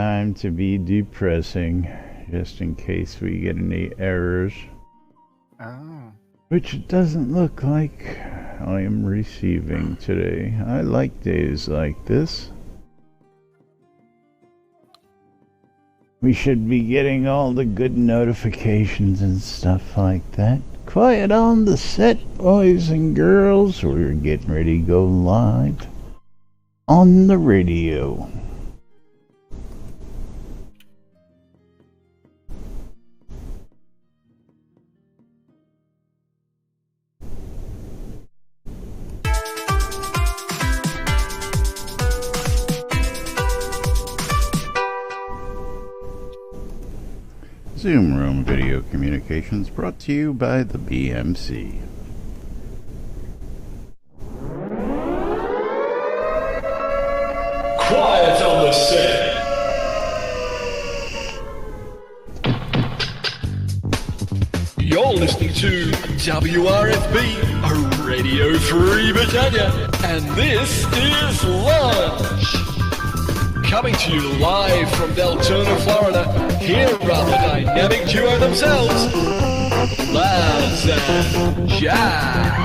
time to be depressing, just in case we get any errors. Oh. Which it doesn't look like I am receiving today. I like days like this. We should be getting all the good notifications and stuff like that. Quiet on the set, boys and girls. We're getting ready to go live on the radio. Zoom Room Video Communications brought to you by the BMC. Quiet on the set. You're listening to WRFB, Radio Free Britannia, and this is Lunch. Coming to you live from Deltona, Florida, here are the dynamic duo themselves, Laz and Jack.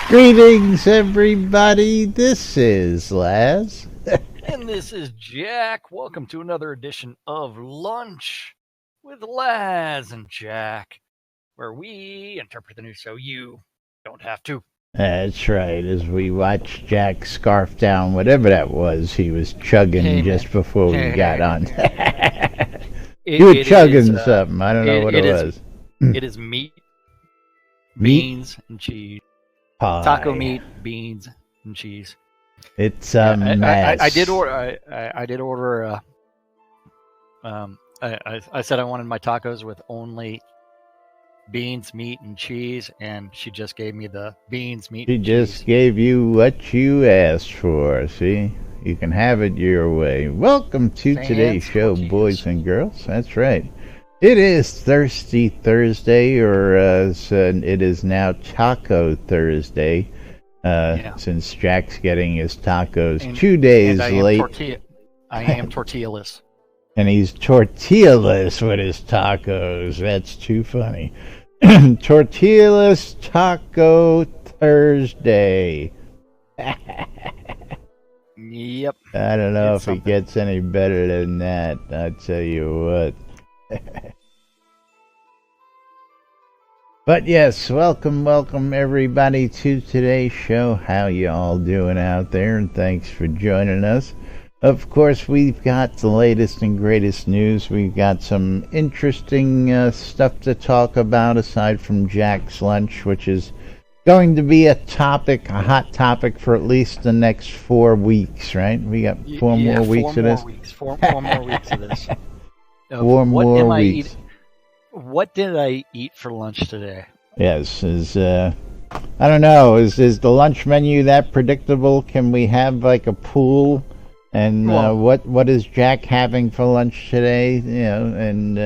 Greetings, everybody. This is Laz. And this is Jack. Welcome to another edition of Lunch with Laz and Jack, where we interpret the news so you don't have to. That's right, as we watch Jack scarf down whatever that was he was chugging just before we got on. You were chugging something. I don't know what it was. It is meat, beans, and cheese. Pie. Taco meat, beans, and cheese. It's a mess. I did order. I did order. I said I wanted my tacos with only beans, meat, and cheese, and she just gave me the beans, meat, and cheese. She just gave you what you asked for. See, you can have it your way. Welcome to today's show, boys and girls. That's right. It is Thirsty Thursday, or it is now Taco Thursday, since Jack's getting his tacos 2 days late. I am tortilla-less. And he's tortilla-less with his tacos. That's too funny. Tortilla-less Taco Thursday. Yep. I don't know if it gets any better than that. I tell you what. But yes, welcome everybody to today's show. How you all doing out there? And thanks for joining us. Of course, we've got the latest and greatest news. We've got some interesting stuff to talk about aside from Jack's lunch, which is going to be a hot topic for at least the next 4 weeks, right? We got four more weeks of this. Four more weeks of this. 4 more weeks. What did I eat for lunch today? Yes, I don't know. Is the lunch menu that predictable? Can we have like a pool? And what is Jack having for lunch today? You know, and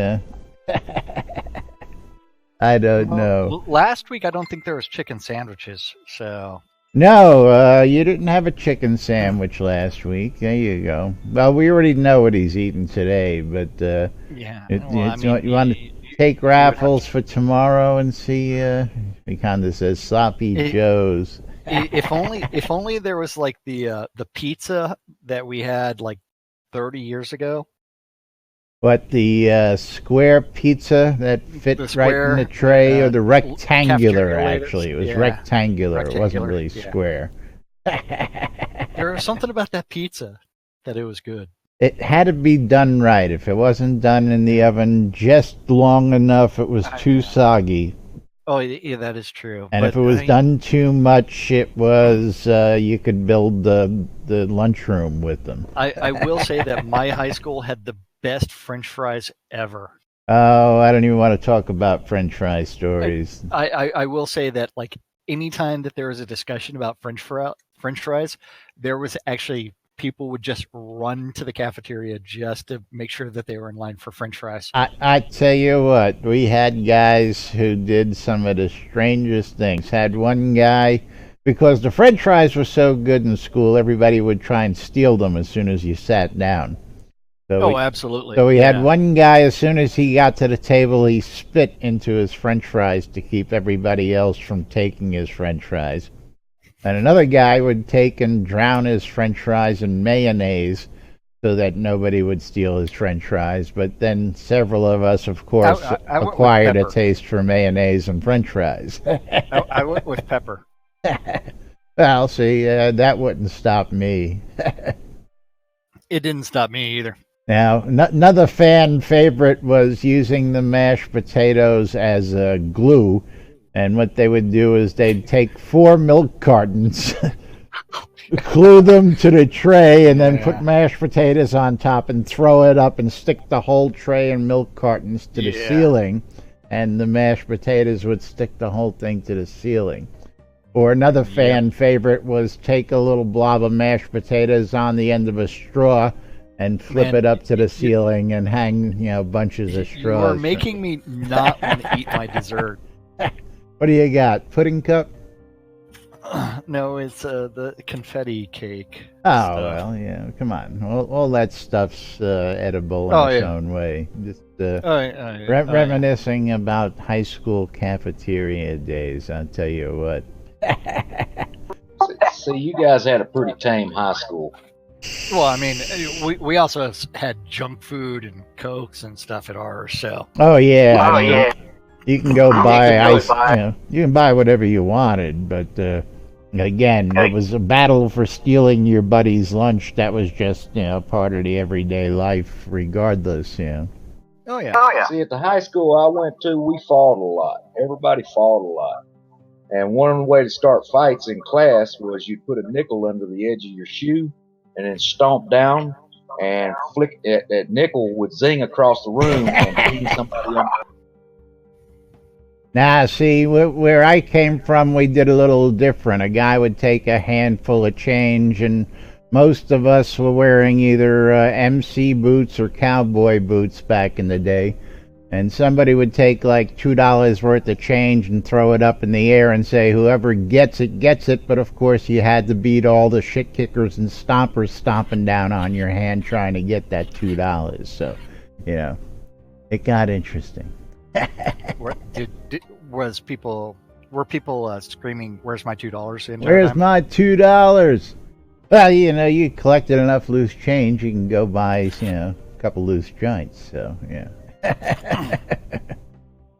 I don't know. Last week I don't think there was chicken sandwiches, so. No, you didn't have a chicken sandwich last week. There you go. Well, we already know what he's eating today, but you want to take raffles for tomorrow and see? He kind of says Sloppy Joe's. If only there was like the pizza that we had like 30 years ago. What, the square pizza that fit right in the tray, or the rectangular? Actually, it was rectangular. It wasn't really square. There was something about that pizza that it was good. It had to be done right. If it wasn't done in the oven just long enough, it was too soggy. Oh, yeah, that is true. And if it was done too much, it was you could build the lunchroom with them. I will say that my high school had the best French fries ever. Oh, I don't even want to talk about French fry stories. I will say that, like, anytime that there was a discussion about French fries, there was actually people would just run to the cafeteria just to make sure that they were in line for French fries. I tell you what, we had guys who did some of the strangest things. Had one guy, because the French fries were so good in school, everybody would try and steal them as soon as you sat down. So Absolutely. So we had one guy, as soon as he got to the table, he spit into his French fries to keep everybody else from taking his French fries. And another guy would take and drown his French fries in mayonnaise so that nobody would steal his French fries. But then several of us, of course, acquired a taste for mayonnaise and French fries. I went with pepper. Well, see, that wouldn't stop me. It didn't stop me either. Now, another fan favorite was using the mashed potatoes as glue. And what they would do is they'd take 4 milk cartons, glue them to the tray, and then put mashed potatoes on top and throw it up and stick the whole tray and milk cartons to the ceiling. And the mashed potatoes would stick the whole thing to the ceiling. Or another fan favorite was take a little blob of mashed potatoes on the end of a straw and flip it up to the ceiling and hang, bunches of straws. You are making me not want to eat my dessert. What do you got? Pudding cup? No, it's the confetti cake. Oh, stuff. well, yeah. Come on. All that stuff's edible in its own way. Just reminiscing about high school cafeteria days, I'll tell you what. See, you guys had a pretty tame high school. Well, I mean, we also had junk food and Cokes and stuff at ours, so. Oh, yeah. You can go buy ice. You can buy whatever you wanted, but again, it was a battle for stealing your buddy's lunch. That was just part of the everyday life, regardless. Oh yeah. See, at the high school I went to, we fought a lot. Everybody fought a lot, and one way to start fights in class was you'd put a nickel under the edge of your shoe, and then stomp down and flick that nickel would zing across the room and beat somebody up. Now, see, where I came from, we did a little different. A guy would take a handful of change, and most of us were wearing either MC boots or cowboy boots back in the day. And somebody would take like $2 worth of change and throw it up in the air and say, whoever gets it, gets it. But of course, you had to beat all the shit kickers and stompers stomping down on your hand trying to get that $2. So, it got interesting. Were people screaming, "Where's my $2?" Where's my $2? Well, you collected enough loose change, you can go buy, a couple loose joints. So, yeah.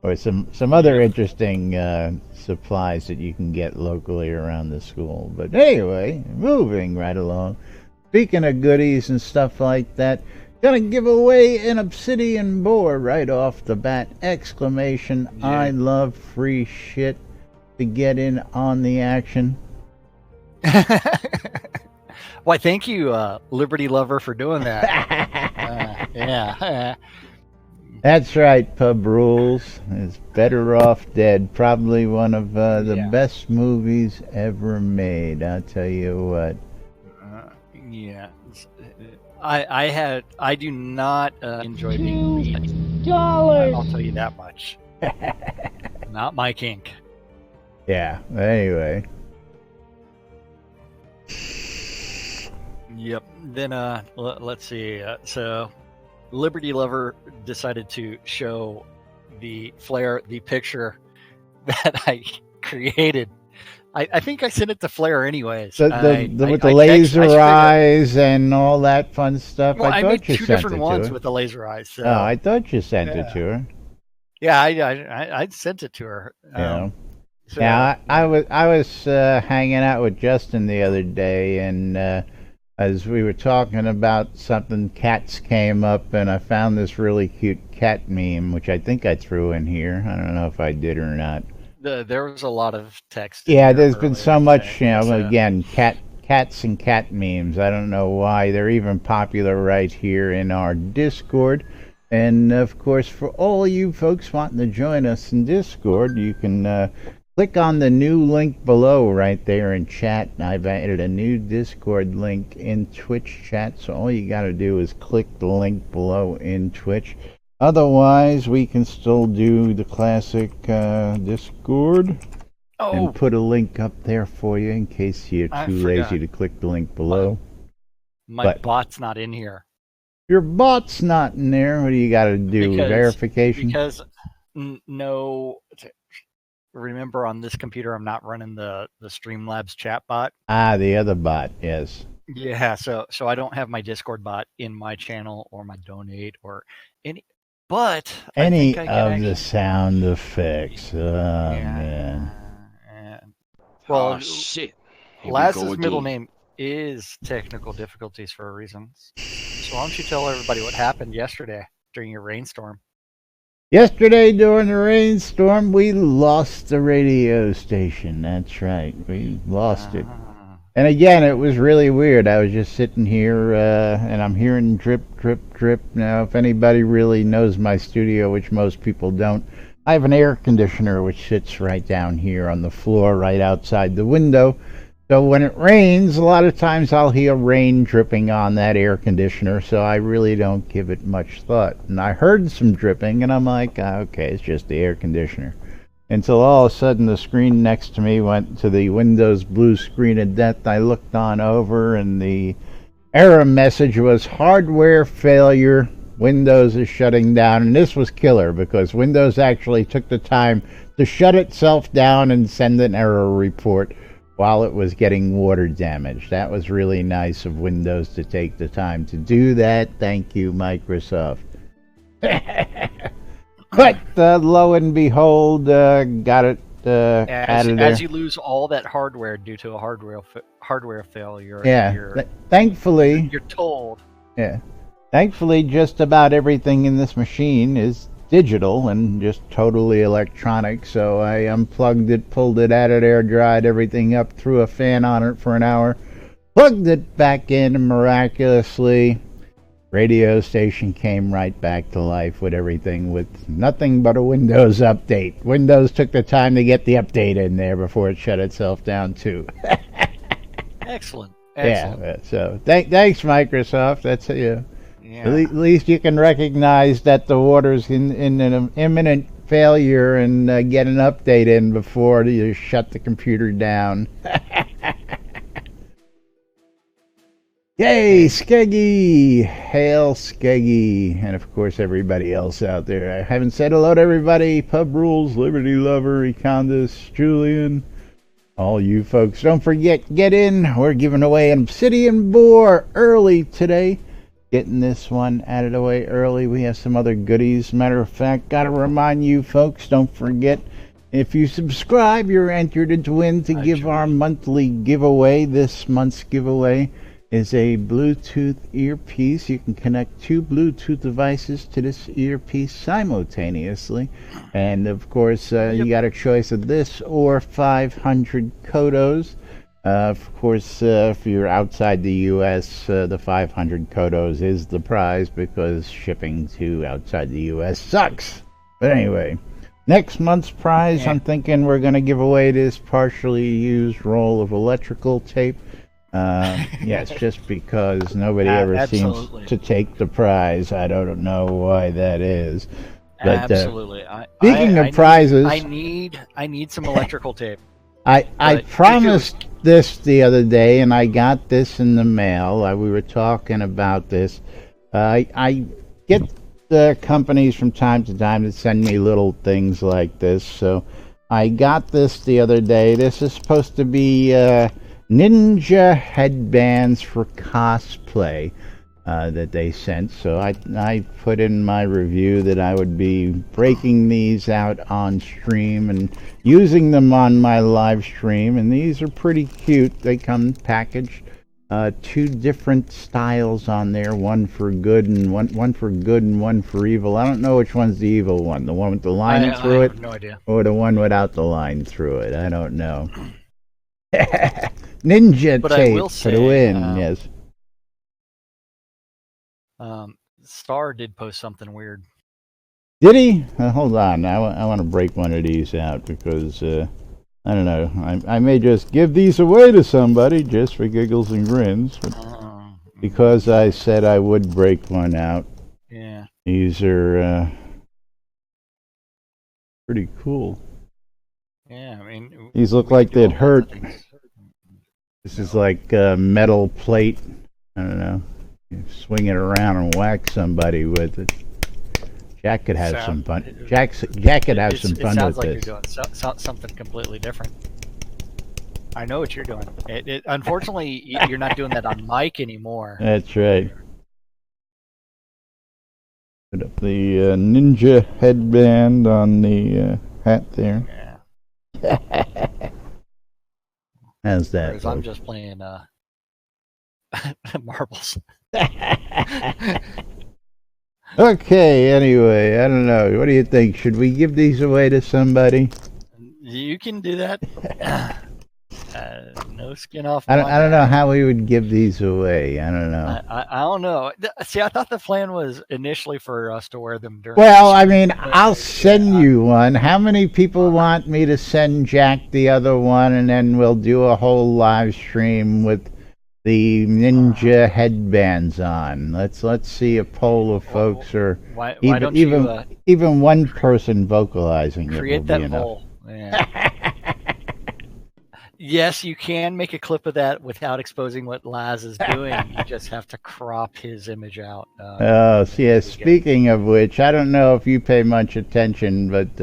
Or some other interesting supplies that you can get locally around the school. But anyway, moving right along. Speaking of goodies and stuff like that, gonna give away an obsidian boar right off the bat! Exclamation! Yeah. I love free shit to get in on the action. Why, thank you, Liberty Lover, for doing that. Yeah. That's right, Pub Rules is Better Off Dead. Probably one of the best movies ever made, I'll tell you what. I do not enjoy being beat. I'll tell you that much. Not my kink. Yeah, anyway. Yep. Then let's see. So Liberty Lover decided to show the picture that I created. I think I sent it to Flair anyways. With the laser eyes and all that fun stuff. Well, I made you two sent different it ones to her. with the laser eyes. So. Oh, I thought you sent it to her. Yeah, I sent it to her. So, yeah, I was hanging out with Justin the other day, and as we were talking about something, cats came up, and I found this really cute cat meme, which I think I threw in here. I don't know if I did or not. There was a lot of text. Yeah, there's been so much, again, cats and cat memes. I don't know why. They're even popular right here in our Discord. And, of course, for all you folks wanting to join us in Discord, you can click on the new link below right there in chat. I've added a new Discord link in Twitch chat, so all you got to do is click the link below in Twitch. Otherwise, we can still do the classic Discord and put a link up there for you in case you're too lazy to click the link below. My bot's not in here. Your bot's not in there. What do you got to do? Verification? Because no... Remember, on this computer, I'm not running the Streamlabs chat bot. Ah, the other bot, yes. Yeah, so I don't have my Discord bot in my channel or my donate or any. But any of the sound effects. Oh, man. Well, shit. Laz's middle name is technical difficulties for a reason. So why don't you tell everybody what happened yesterday during your rainstorm? Yesterday during the rainstorm, we lost the radio station. That's right. We lost it. And again, it was really weird. I was just sitting here, and I'm hearing drip, drip, drip. Now, if anybody really knows my studio, which most people don't, I have an air conditioner which sits right down here on the floor right outside the window. So when it rains, a lot of times I'll hear rain dripping on that air conditioner, so I really don't give it much thought. And I heard some dripping, and I'm like, okay, it's just the air conditioner. Until all of a sudden the screen next to me went to the Windows blue screen of death. I looked on over, and the error message was hardware failure. Windows is shutting down, and this was killer because Windows actually took the time to shut itself down and send an error report while it was getting water damage. That was really nice of Windows to take the time to do that. Thank you, Microsoft. But lo and behold, got it out of there. As you lose all that hardware due to a hardware failure. Yeah, thankfully. You're told. Yeah. Thankfully, just about everything in this machine is digital and just totally electronic, so I unplugged it, pulled it out of there, dried everything up, threw a fan on it for an hour, plugged it back in, and miraculously radio station came right back to life with everything, with nothing but a Windows update. Windows took the time to get the update in there before it shut itself down too. Excellent. Yeah, so thanks Microsoft. That's Yeah. At least you can recognize that the water's in an imminent failure and get an update in before you shut the computer down. Yay, Skeggy! Hail Skeggy! And of course everybody else out there. I haven't said hello to everybody. Pub Rules, Liberty Lover, Econdas, Julian, all you folks. Don't forget, get in. We're giving away an Obsidian Boar early today. Getting this one out of the way early. We have some other goodies. Matter of fact, gotta remind you folks, don't forget, if you subscribe, you're entered to win to give our monthly giveaway. This month's giveaway is a Bluetooth earpiece. You can connect two Bluetooth devices to this earpiece simultaneously. And of course, you got a choice of this or 500 Kodos. Of course, if you're outside the U.S., the 500 Kodos is the prize because shipping to outside the U.S. sucks. But anyway, next month's prize, I'm thinking we're going to give away this partially used roll of electrical tape. Yes, just because nobody ever seems to take the prize. I don't know why that is. But, absolutely. Speaking of prizes, I need some electrical tape. I promised this the other day, and I got this in the mail. We were talking about this. I get the companies from time to time to send me little things like this. So I got this the other day. This is supposed to be ninja headbands for cosplay that they sent. So I put in my review that I would be breaking these out on stream and using them on my live stream, and these are pretty cute. They come packaged, two different styles on there, one for good and one for good and one for evil. I don't know which one's the evil one, the one with the line through it, no idea, or the one without the line through it. I don't know. Ninja but tape I will say, for the win. Yes. Star did post something weird. Did he? Hold on. I want to break one of these out because I don't know. I may just give these away to somebody just for giggles and grins. But because I said I would break one out. Yeah. These are pretty cool. Yeah, I mean, these look like they'd hurt. This is like a metal plate. I don't know. You swing it around and whack somebody with it. Jack could have some fun. Jack could have some fun with this. It sounds like you're doing something completely different. I know what you're doing. Unfortunately, you're not doing that on mic anymore. That's right. Put up the ninja headband on the hat there. Yeah. How's that? Whereas I'm just playing marbles. Okay, anyway, I don't know. What do you think? Should we give these away to somebody? You can do that. No skin off. I don't know how we would give these away. I don't know. I don't know. See, I thought the plan was initially for us to wear them during. Well, I mean, I'll send you one. How many people want me to send Jack the other one, and then we'll do a whole live stream with the ninja headbands on? Let's see a poll of folks, or why don't you, even one person vocalizing create it will that be enough. poll. Yeah. Yes, you can make a clip of that without exposing what Laz is doing. You just have to crop his image out. Speaking of which, I don't know if you pay much attention, but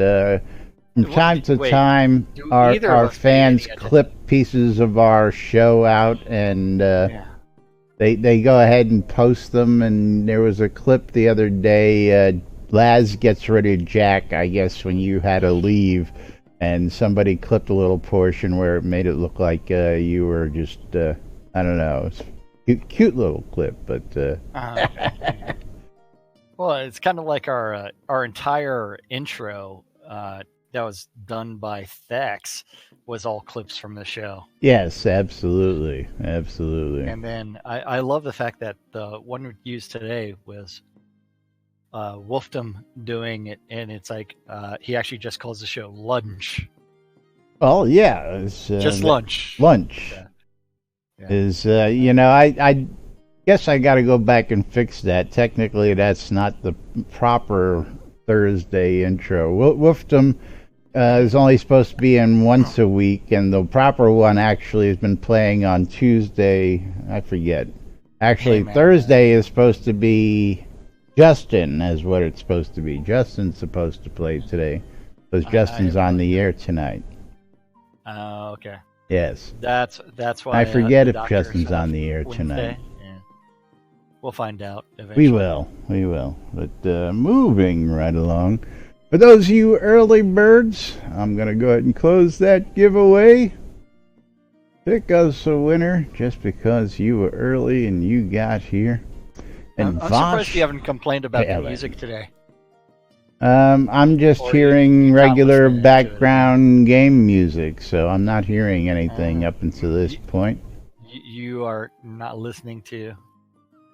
from time to time, our fans clip pieces of our show out, and they go ahead and post them. And there was a clip the other day. Laz gets rid of Jack, I guess, when you had to leave. And somebody clipped a little portion where it made it look like you were just, I don't know, cute little clip, but... Well, it's kind of like our entire intro that was done by Thex was all clips from the show. Yes, absolutely. Absolutely. And then I love the fact that the one we used today was Wolfdom doing it, and it's like he actually just calls the show lunch. Oh yeah, it's just lunch. Lunch is I guess I got to go back and fix that. Technically, that's not the proper Thursday intro. Wolfdom is only supposed to be in once a week, and the proper one actually has been playing on Tuesday. I forget. Actually, Thursday is supposed to be. Justin is what it's supposed to be. Justin's supposed to play today, because Justin's on the air tonight. Oh, okay. Yes. That's why. I forget if Justin's on the air tonight. Yeah. We'll find out eventually. We will. But moving right along, for those of you early birds, I'm gonna go ahead and close that giveaway. Pick us a winner just because you were early and you got here. And I'm surprised you haven't complained about the music today. I'm just hearing regular background game music, so I'm not hearing anything up until this point. You are not listening to?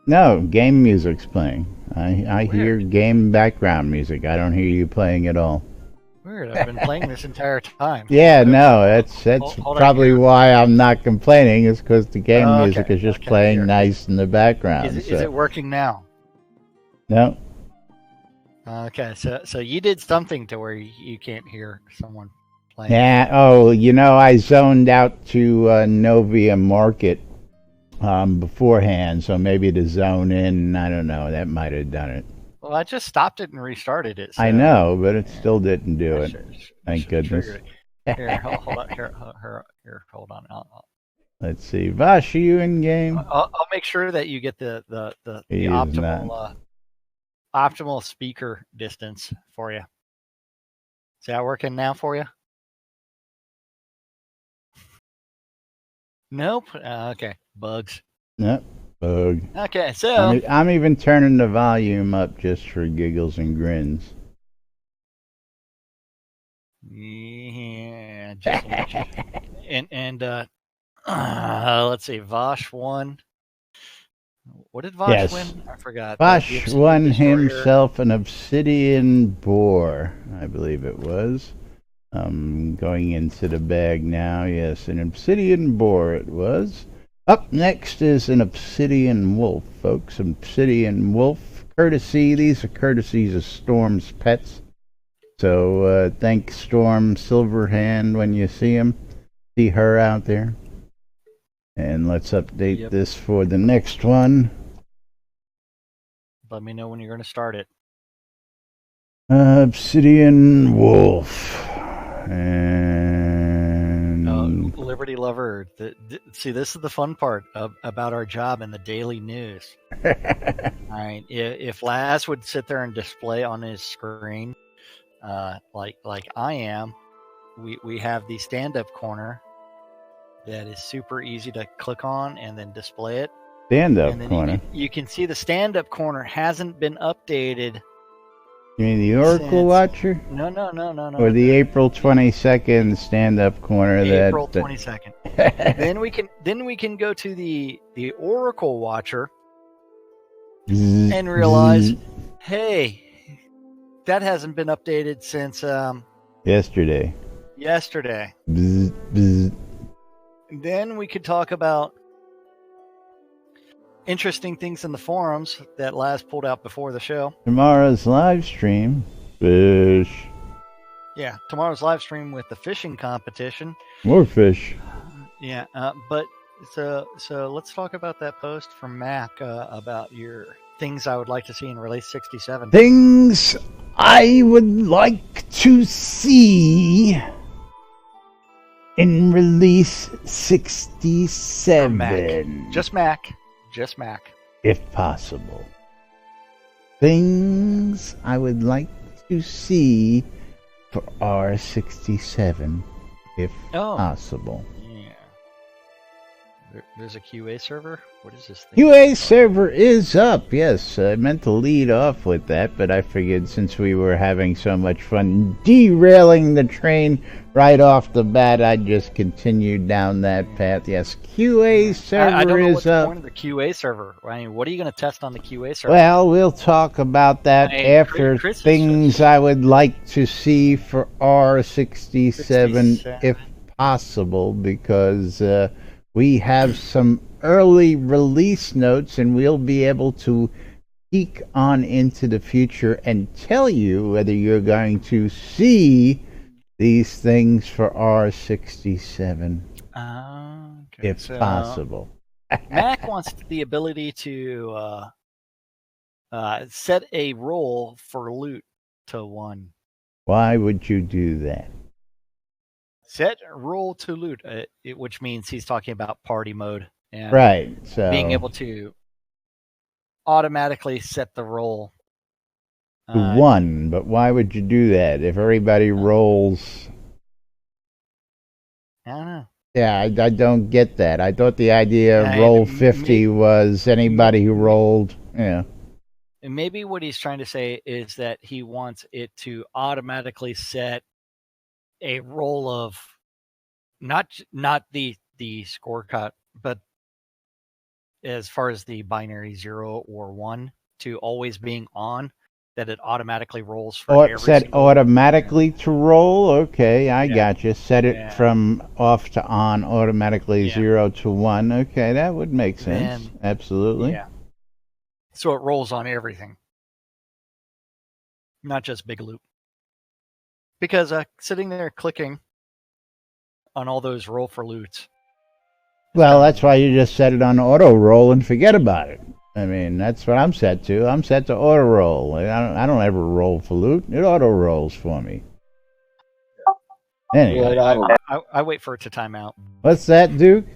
No, game music's playing. I hear game background music. I don't hear you playing at all. Weird. I've been playing this entire time. Yeah, no, that's probably why I'm not complaining. Is because the game music is just playing nice in the background. Is it working now? No. Okay, so you did something to where you can't hear someone playing. Yeah. Oh, I zoned out to Novia Market beforehand, so maybe to zone in. I don't know. That might have done it. Well, I just stopped it and restarted it. So. I know, but it still didn't do it. Thank goodness. Here, hold on. Here, hold on. Let's see. Vash, are you in game? I'll make sure that you get the optimal speaker distance for you. Is that working now for you? Nope. Okay. Bugs. Nope. Bug. Okay, so I'm even turning the volume up just for giggles and grins. Yeah, just and let's see, Vosh won. What did Vosh win? I forgot. Vosh won himself an obsidian boar, I believe it was. Going into the bag now. Yes, an obsidian boar it was. Up next is an obsidian wolf, folks. Obsidian wolf. Courtesy. These are courtesies of Storm's pets. So thank Storm Silverhand when you see him. See her out there. And let's update this for the next one. Let me know when you're going to start it. Obsidian wolf. And Liberty Lover. See, this is the fun part about our job in the daily news. All right. If Laz would sit there and display on his screen, like I am, we have the stand-up corner that is super easy to click on and then display it. Stand-up corner. You can see the stand-up corner hasn't been updated. You mean the Oracle Watcher? No. Or the April 22nd stand-up corner. April 22nd. Then we can go to the Oracle Watcher and realize, hey, that hasn't been updated since yesterday. Bzz, bzz. Then we could talk about interesting things in the forums that Laz pulled out before the show. Tomorrow's live stream, fish. Yeah, tomorrow's live stream with the fishing competition. More fish. Yeah, but so let's talk about that post from Mac about your things I would like to see in Release 67. Things I would like to see in Release 67. Mac. Just Mac. If possible. Things I would like to see for R67, if possible. Yeah. There's a QA server? What is this thing? QA server is up, yes. I meant to lead off with that, but I figured since we were having so much fun derailing the train right off the bat, I'd just continue down that path. Yes, QA server I don't know is what's the up. point of the QA server. I mean, what are you going to test on the QA server? Well, we'll talk about that after Chris things I would like to see for R67 if possible, because we have some early release notes and we'll be able to peek on into the future and tell you whether you're going to see these things for R67 if possible. Mac wants the ability to set a roll for loot to 1. Why would you do that? Set roll to loot, which means he's talking about party mode. And right. So being able to automatically set the roll. to 1, but why would you do that? If everybody rolls... I don't know. Yeah, I don't get that. I thought the idea of roll 50 was anybody who rolled, yeah. And maybe what he's trying to say is that he wants it to automatically set a roll of not the score cut, but as far as the binary 0 or 1 to always being on, that it automatically rolls for every set single automatically to roll. Okay, I got you. Set it from off to on automatically 0 to 1. Okay, that would make sense. Absolutely. Yeah. So it rolls on everything, not just big loop. Because sitting there clicking on all those roll for loots. Well, that's why you just set it on auto roll and forget about it. I mean, that's what I'm set to. I'm set to auto roll. I don't ever roll for loot. It auto rolls for me. Anyway, I wait for it to time out. What's that, Duke?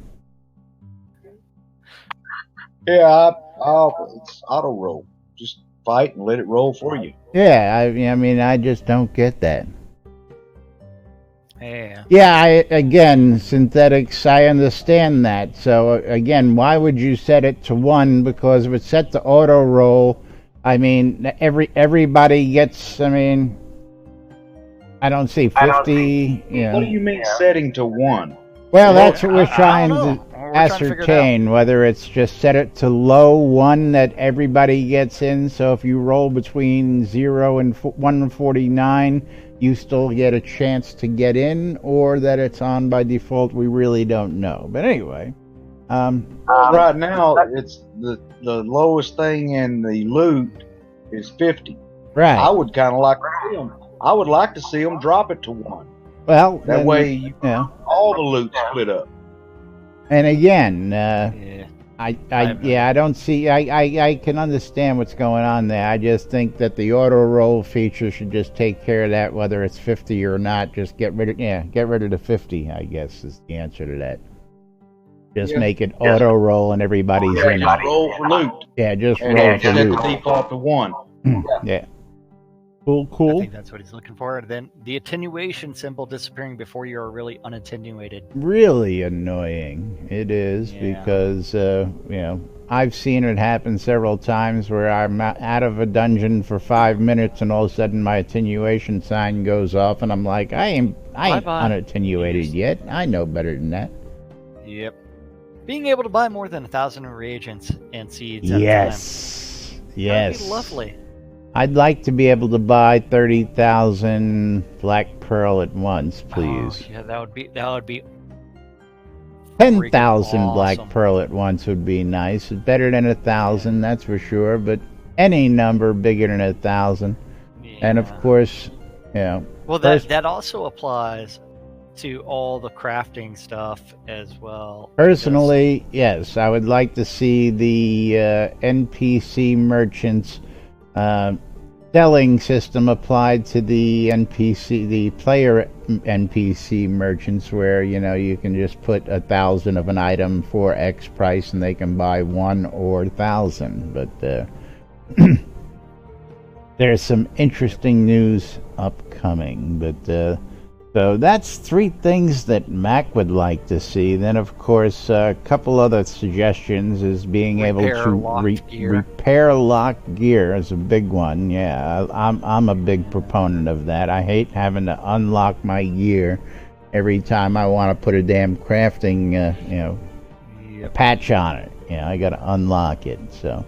Yeah, it's auto roll. Just fight and let it roll for you. Yeah, I mean, I just don't get that. Yeah. Yeah, again, synthetics, I understand that. So, again, why would you set it to 1? Because if it's set to auto roll, I mean, everybody gets, I mean, I don't see 50. What do you mean setting to 1? Well, that's what we're trying to... We're trying to figure it out. ascertain whether it's just set it to low 1 that everybody gets in. So if you roll between 0 and 149, you still get a chance to get in, or that it's on by default. We really don't know. But anyway, right now it's the lowest thing in the loot is 50. right. I would kind of like to see them. I would like to see them drop it to 1. Well, That then, way, you all the loot split up. And again, Yeah. I don't see. I can understand what's going on there. I just think that the auto roll feature should just take care of that, whether it's 50 or not. Just get rid of the 50. I guess is the answer to that. Just make it auto roll and everybody's in. Just roll for loot. Yeah, just And roll for set loot. the default to 1. Yeah. Cool, I cool. think that's what he's looking for. Then the attenuation symbol disappearing before you are really unattenuated. Really annoying. It is because I've seen it happen several times where I'm out of a dungeon for 5 minutes and all of a sudden my attenuation sign goes off and I'm like, I ain't Bye-bye. unattenuated yet. I know better than that. Yep. Being able to buy more than 1,000 reagents and seeds at Yes. a time. Yes. That'd be lovely. I'd like to be able to buy 30,000 black pearl at once, please. Oh, yeah, that would be 10,000 freaking black awesome. pearl at once would be nice. It's better than 1,000, that's for sure. But any number bigger than 1,000, and of Yeah. course, Well, that also applies to all the crafting stuff as well. personally, yes, I would like to see the NPC merchants selling system applied to the player NPC merchants, where you can just put 1,000 of an item for X price, and they can buy 1 or 1,000. But there's some interesting news upcoming. But so that's 3 things that Mac would like to see. Then, of course, a couple other suggestions is being able Repair to locked gear. repair locked gear is a big one. Yeah, I'm a big proponent of that. I hate having to unlock my gear every time I want to put a damn crafting patch on it. I got to unlock it. So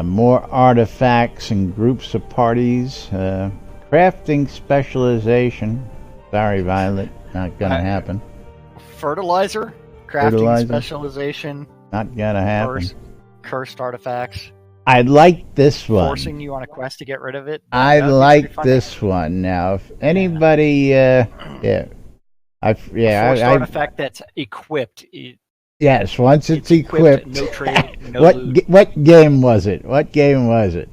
more artifacts and groups of parties, crafting specialization. Sorry, Violet, not gonna happen. Fertilizer, crafting Fertilizer. specialization, Not gonna happen. cursed artifacts, I like this one. forcing you on a quest to get rid of it. I That'd be like pretty funny. this one. Now, if anybody, Forced artifact that's equipped. Yes, once it's equipped. No trade, no loot. What game was it? What game was it?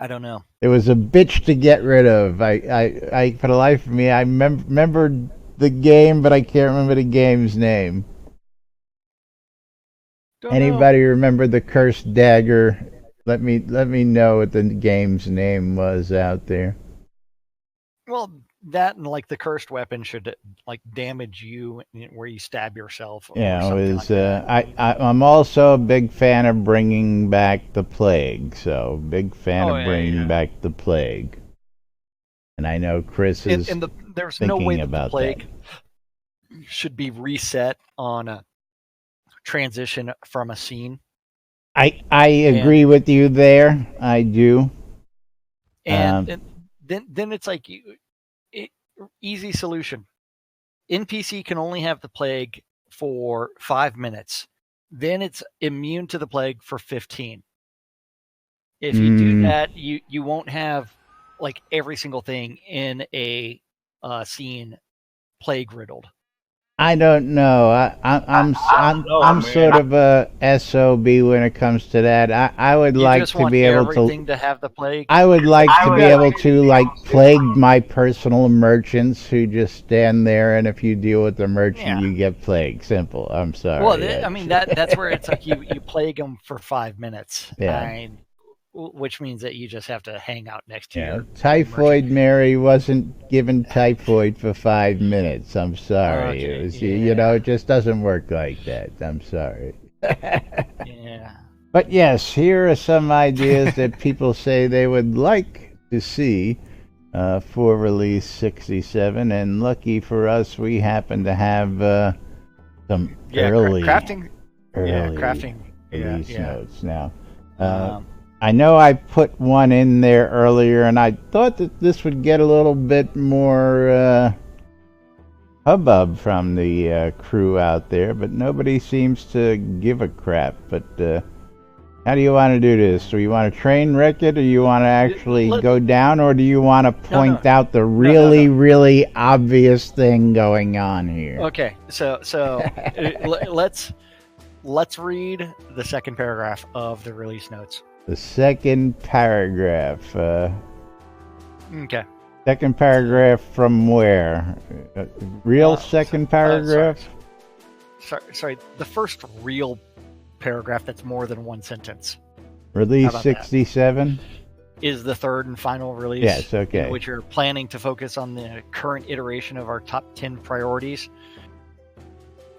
I don't know. It was a bitch to get rid of. I for the life of me, I remembered the game, but I can't remember the game's name. Don't know. Anybody remember the cursed dagger? Let me know what the game's name was out there. Well, that and like the cursed weapon should like damage you where you stab yourself. Or Yeah, it something was. like that. I'm also a big fan of bringing back the plague. So big fan of bringing back the plague. And I know Chris is and there's no way that the about plague should be reset on a transition from a scene. I agree with you there. I do. And then it's like easy solution. NPC can only have the plague for 5 minutes. Then it's immune to the plague for 15. If you do that, you won't have like every single thing in a scene plague riddled. I don't know. I'm sort of a SOB when it comes to that. I would like to be able to have the plague. I would like to be able to like plague my personal merchants who just stand there, and if you deal with the merchant, you get plagued. Simple. I'm sorry. Well, I mean that's where it's like you plague them for 5 minutes. Yeah. Which means that you just have to hang out next to your Typhoid Mary wasn't given typhoid for 5 minutes. I'm sorry. Okay, It was, yeah. it just doesn't work like that. I'm sorry. Yeah. But yes, here are some ideas that people say they would like to see. for release 67, and lucky for us, we happen to have some early crafting. early Crafting. release Yeah. notes. Now, Um, I know I put one in there earlier, and I thought that this would get a little bit more hubbub from the crew out there, but nobody seems to give a crap. But how do you want to do this? Do you want to train wreck it, or you want to actually go down, or do you want to point out the really obvious thing going on here? Okay, so let's read the second paragraph of the release notes. The second paragraph. Okay. Second paragraph from where? Second paragraph? Sorry, the first real paragraph that's more than one sentence. Release 67? Is the third and final release. Yes, okay. In which you're planning to focus on the current iteration of our top 10 priorities.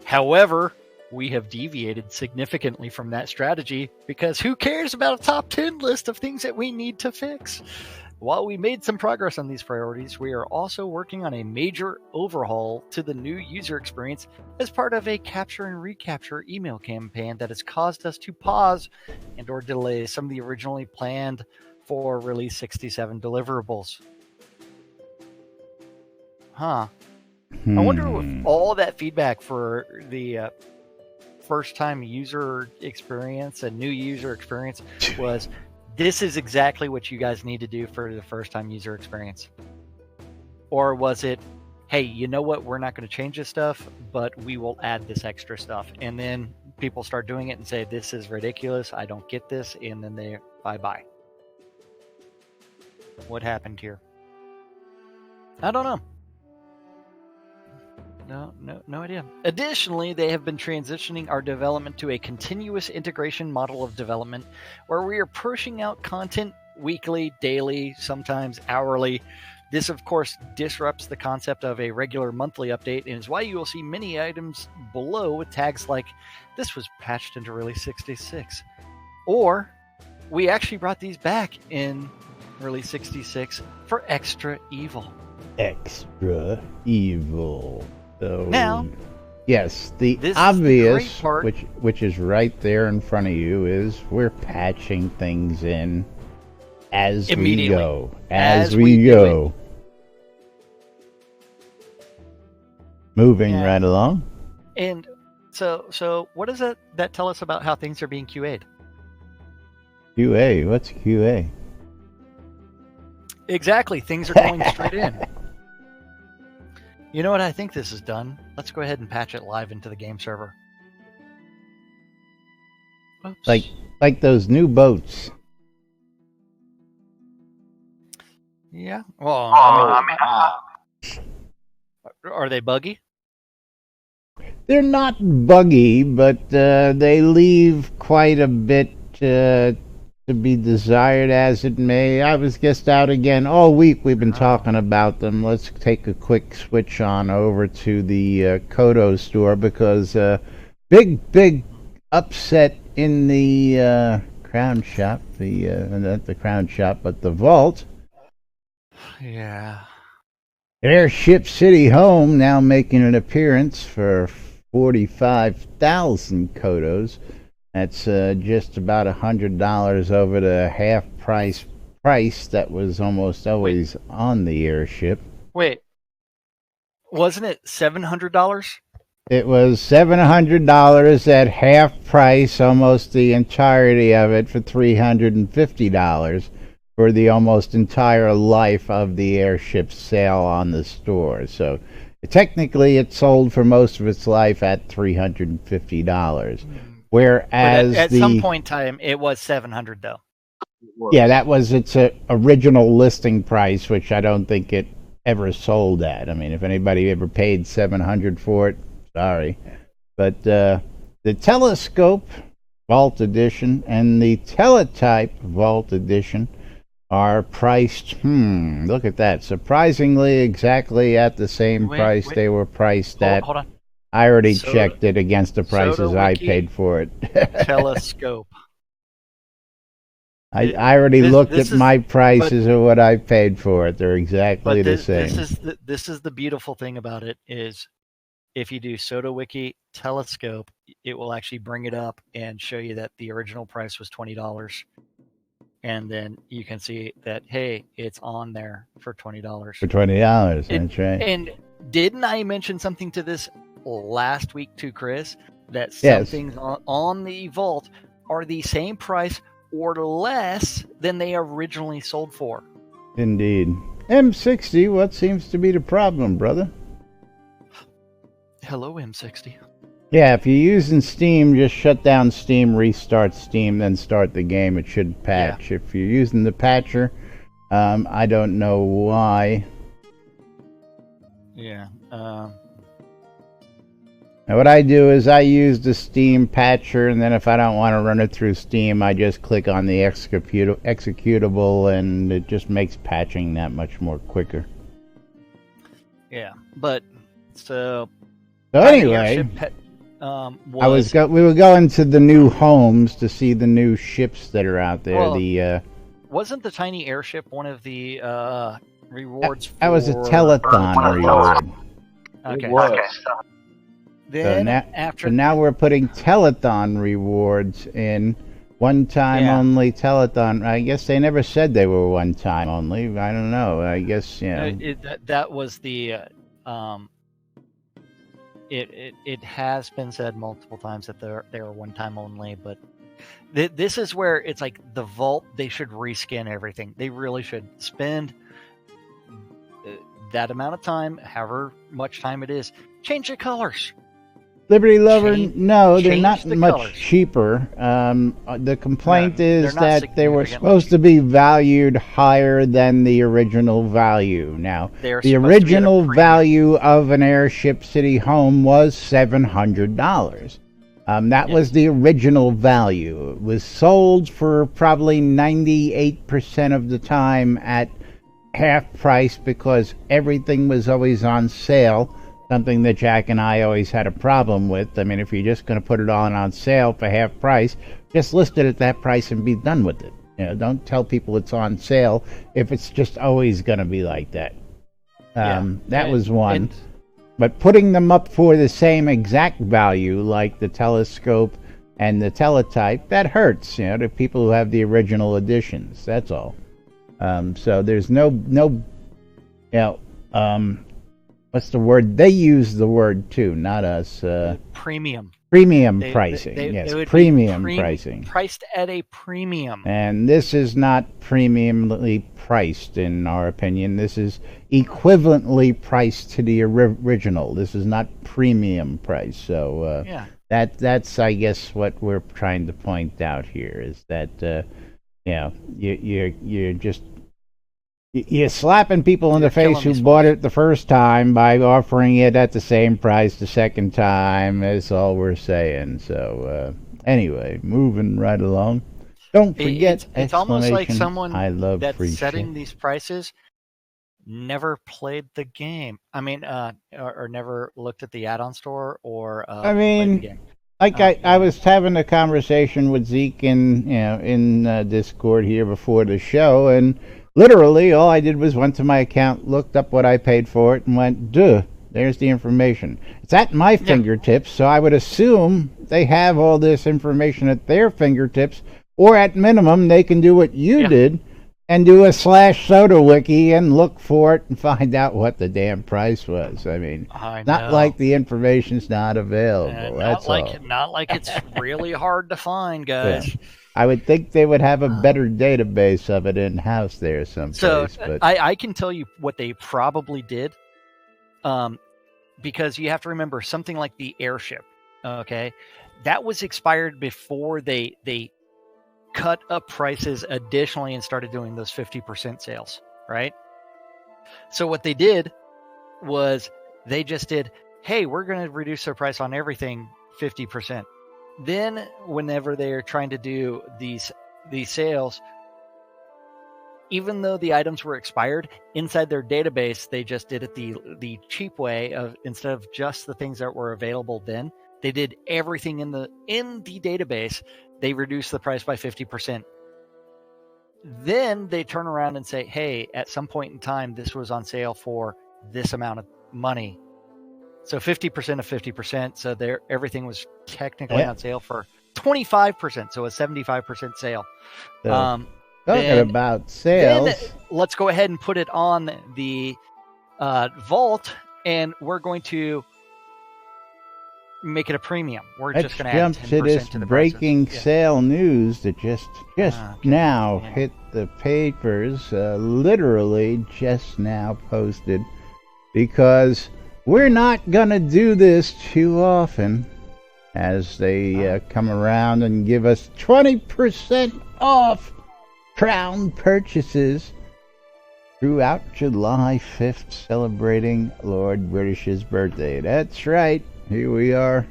However, we have deviated significantly from that strategy because who cares about a top 10 list of things that we need to fix? While we made some progress on these priorities, we are also working on a major overhaul to the new user experience as part of a capture and recapture email campaign that has caused us to pause and or delay some of the originally planned for release 67 deliverables. I wonder if all that feedback for the first time user experience and new user experience was, this is exactly what you guys need to do for the first time user experience. Or was it, hey, you know what, we're not going to change this stuff, but we will add this extra stuff. And then people start doing it and say, this is ridiculous, I don't get this, and then they bye-bye. What happened here? I don't know. No idea. Additionally, they have been transitioning our development to a continuous integration model of development where we are pushing out content weekly, daily, sometimes hourly. This, of course, disrupts the concept of a regular monthly update and is why you will see many items below with tags like, this was patched into release 66. Or, we actually brought these back in release 66 for extra evil. Extra evil. So, now, yes, the obvious, which is right there in front of you, is we're patching things in as we go. As we go. Moving right along. And so what does that tell us about how things are being QA'd? QA? What's QA? Exactly, things are going straight in. You know what I think this is done? Let's go ahead and patch it live into the game server. Oops. Like those new boats. Yeah. Well, are they buggy? They're not buggy, but they leave quite a bit to be desired, as it may. I was just out again all week. We've been talking about them. Let's take a quick switch on over to the Kodo store because big upset in the Crown Shop. Not the Crown Shop, but the Vault. Yeah. Airship City Home now making an appearance for 45,000 Kodos. That's just about $100 over the half price that was almost always on the airship. Wait, wasn't it $700? It was $700 at half price, almost the entirety of it for $350 for the almost entire life of the airship sale on the store. So technically it sold for most of its life at $350. Whereas at some point in time, it was $700 though. Yeah, that was its original listing price, which I don't think it ever sold at. I mean, if anybody ever paid $700 for it, sorry. But the Telescope Vault Edition and the Teletype Vault Edition are priced, look at that, surprisingly exactly at the same price they were priced at. Hold on. I already checked it against the prices I paid for it. Telescope. I already looked at my prices or what I paid for it. They're exactly the same. This is the beautiful thing about it is if you do SodaWiki Telescope, it will actually bring it up and show you that the original price was $20. And then you can see that, hey, it's on there for $20. For $20, that's right. And didn't I mention something to this last week to Chris? That some things on the Vault are the same price or less than they originally sold for. Indeed. M60, what seems to be the problem, brother? Hello, M60. Yeah, if you're using Steam, just shut down Steam, restart Steam, then start the game. It should patch. Yeah. If you're using the patcher, I don't know why. Yeah. Now what I do is I use the Steam patcher, and then if I don't want to run it through Steam, I just click on the executable, and it just makes patching that much more quicker. Yeah, but so anyway, we were going to the new homes to see the new ships that are out there. Well, wasn't the tiny airship one of the rewards? That was a telethon reward. Okay. Then so now we're putting telethon rewards in. One time only telethon. I guess they never said they were one time only. I don't know. I guess that was the. It has been said multiple times that they are one time only, but this is where it's like the Vault. They should reskin everything. They really should spend that amount of time, however much time it is, change the colors. Liberty Lover, no, they're not much cheaper. The complaint is that they were supposed to be valued higher than the original value. Now, the original value of an Airship City home was $700. That was the original value. It was sold for probably 98% of the time at half price because everything was always on sale. Something that Jack and I always had a problem with. I mean, if you're just going to put it on sale for half price, just list it at that price and be done with it. Don't tell people it's on sale if it's just always going to be like that. That was one. But putting them up for the same exact value, like the Telescope and the Teletype, that hurts. To people who have the original editions. That's all. So there's no. What's the word? They use the word too, not us. Premium. Premium pricing. Yes, premium pricing. Priced at a premium. And this is not premiumly priced, in our opinion. This is equivalently priced to the original. This is not premium price. So that's, I guess, what we're trying to point out here is that you're just. You're slapping people in the face who bought it the first time by offering it at the same price the second time. That's all we're saying. So, anyway, moving right along. Don't forget, it's almost like someone that's setting these prices never played the game. I mean, or never looked at the add-on store or played the game. Like I was having a conversation with Zeke in Discord here before the show, and literally, all I did was went to my account, looked up what I paid for it, and went, duh, there's the information. It's at my fingertips, so I would assume they have all this information at their fingertips, or at minimum, they can do what you did and do a /SodaWiki and look for it and find out what the damn price was. I mean, not like the information's not available. That's all. Not like it's really hard to find, guys. Yeah. I would think they would have a better database of it in-house there someplace. So but I can tell you what they probably did, because you have to remember something like the airship, okay? That was expired before they cut up prices additionally and started doing those 50% sales, right? So what they did was they just did, hey, we're going to reduce our price on everything 50%. Then, whenever they're trying to do these sales, even though the items were expired, inside their database, they just did it the cheap way of instead of just the things that were available then, they did everything in the database. They reduced the price by 50%. then they turn around and say, hey, at some point in time, this was on sale for this amount of money. So 50% of 50%. So everything was technically on sale for 25%. So a 75% sale. So, talking about sales. Then let's go ahead and put it on the vault, and we're going to make it a premium. We're just going to add 10% to this to the breaking sale news that just now hit the papers, literally just now posted, because we're not going to do this too often, as they come around and give us 20% off Crown purchases throughout July 5th, celebrating Lord British's birthday. That's right. Here we are.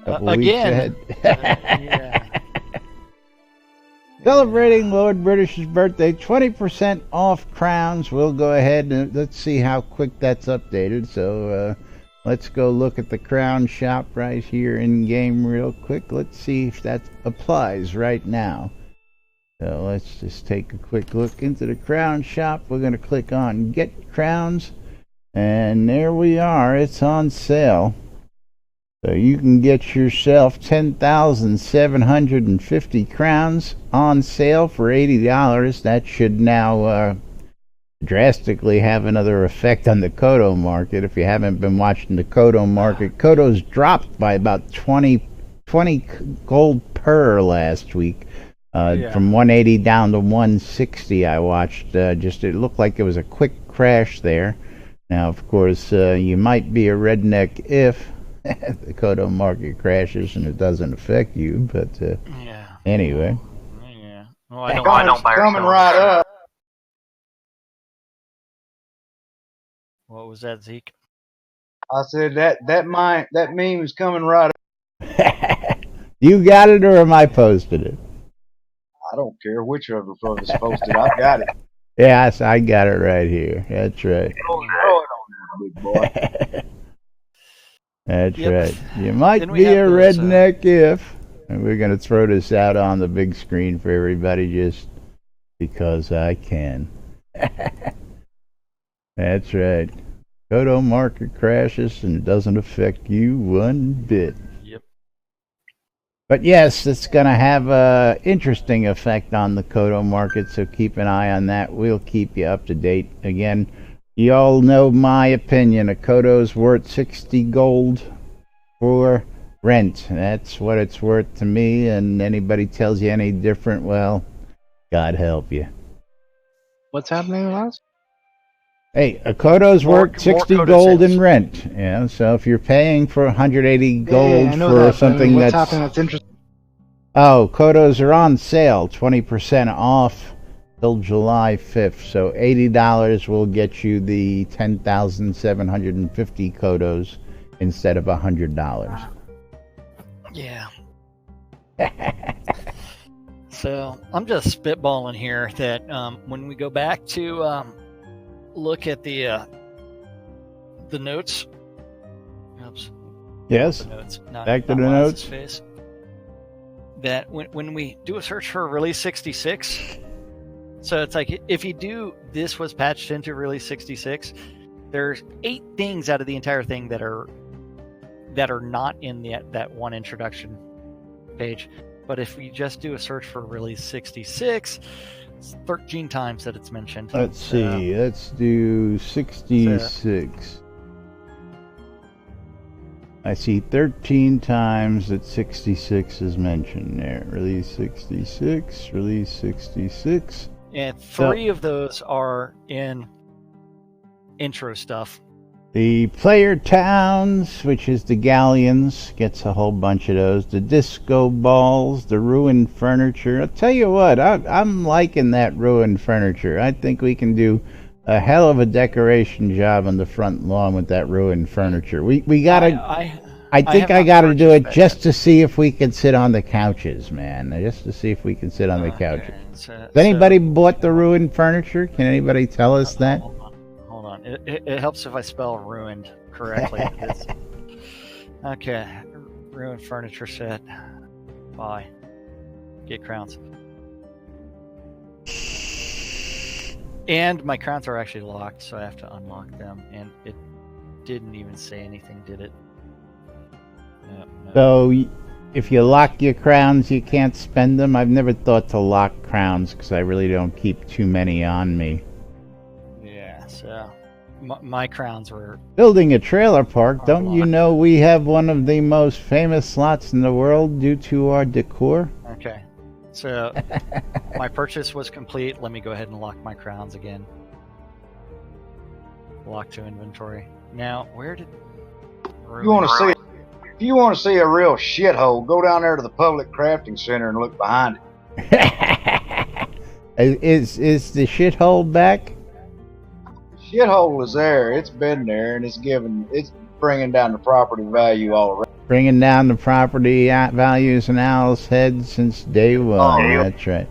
Again. Celebrating Lord British's birthday, 20% off crowns. We'll go ahead and let's see how quick that's updated. So let's go look at the crown shop right here in game real quick. Let's see if that applies right now. So let's just take a quick look into the crown shop. We're going to click on Get Crowns. And there we are. It's on sale. So you can get yourself 10,750 crowns on sale for $80. That should now drastically have another effect on the Kodo market. If you haven't been watching the Kodo market, Kodo's dropped by about 20 gold per last week. From 180 down to 160. I watched. It looked like it was a quick crash there. Now, of course, you might be a redneck if the Kodo market crashes and it doesn't affect you, but anyway. Yeah. Well, I don't buy coming right up. What was that, Zeke? I said that meme is coming right up. You got it, or am I posting it? I don't care which of us is posted. I've got it. Yes, I got it right here. That's right. Big boy. That's right. You might be a redneck if, and we're going to throw this out on the big screen for everybody just because I can. That's right. Kodo market crashes and it doesn't affect you one bit. Yep. But yes, it's going to have an interesting effect on the Kodo market, so keep an eye on that. We'll keep you up to date. Again, you all know my opinion. A Kodo's worth 60 gold for rent. That's what it's worth to me, and anybody tells you any different, well, God help you. What's happening, Ross? Hey, a Kodo's worth 60 gold in rent. Yeah, so if you're paying for 180 gold for something what's happening that's interesting? Oh, Kodos are on sale, 20% off till July 5th. So $80 will get you the 10,750 Kodos instead of $100. Yeah. So I'm just spitballing here that when we go back to look at the notes. Oops. Yes. The notes. Back to the notes. Face. That when we do a search for release 66, so it's like if you do this was patched into release 66, there's 8 things out of the entire thing that are not in that one introduction page. But if we just do a search for release 66, it's 13 times that it's mentioned. Let's see. Let's do 66. I see 13 times that 66 is mentioned there. Release 66, release 66. And 3 of those are in intro stuff. The player towns, which is the galleons, gets a whole bunch of those. The disco balls, the ruined furniture. I'll tell you what, I'm liking that ruined furniture. I think we can do a hell of a decoration job on the front lawn with that ruined furniture. We gotta. I think I gotta do it just to see if we can sit on the couches, man. Just to see if we can sit on the couches. Has anybody bought the ruined furniture? Can anybody tell us that? Hold on. It helps if I spell ruined correctly. Okay. Ruined furniture set. Buy. Get crowns. And my crowns are actually locked, so I have to unlock them. And it didn't even say anything, did it? No. So, if you lock your crowns, you can't spend them? I've never thought to lock crowns because I really don't keep too many on me. Yeah, so my crowns were... Building a trailer park, don't you know we have one of the most famous slots in the world due to our decor? Okay. So, my purchase was complete. Let me go ahead and lock my crowns again. Lock to inventory. Now, where did... You want to see? If you want to see a real shithole, go down there to the public crafting center and look behind it. Is the shithole back? Shithole is there. It's been there, and it's bringing down the property value all around. Bringing down the property values in Owl's Head since day one. Oh, yeah. That's right.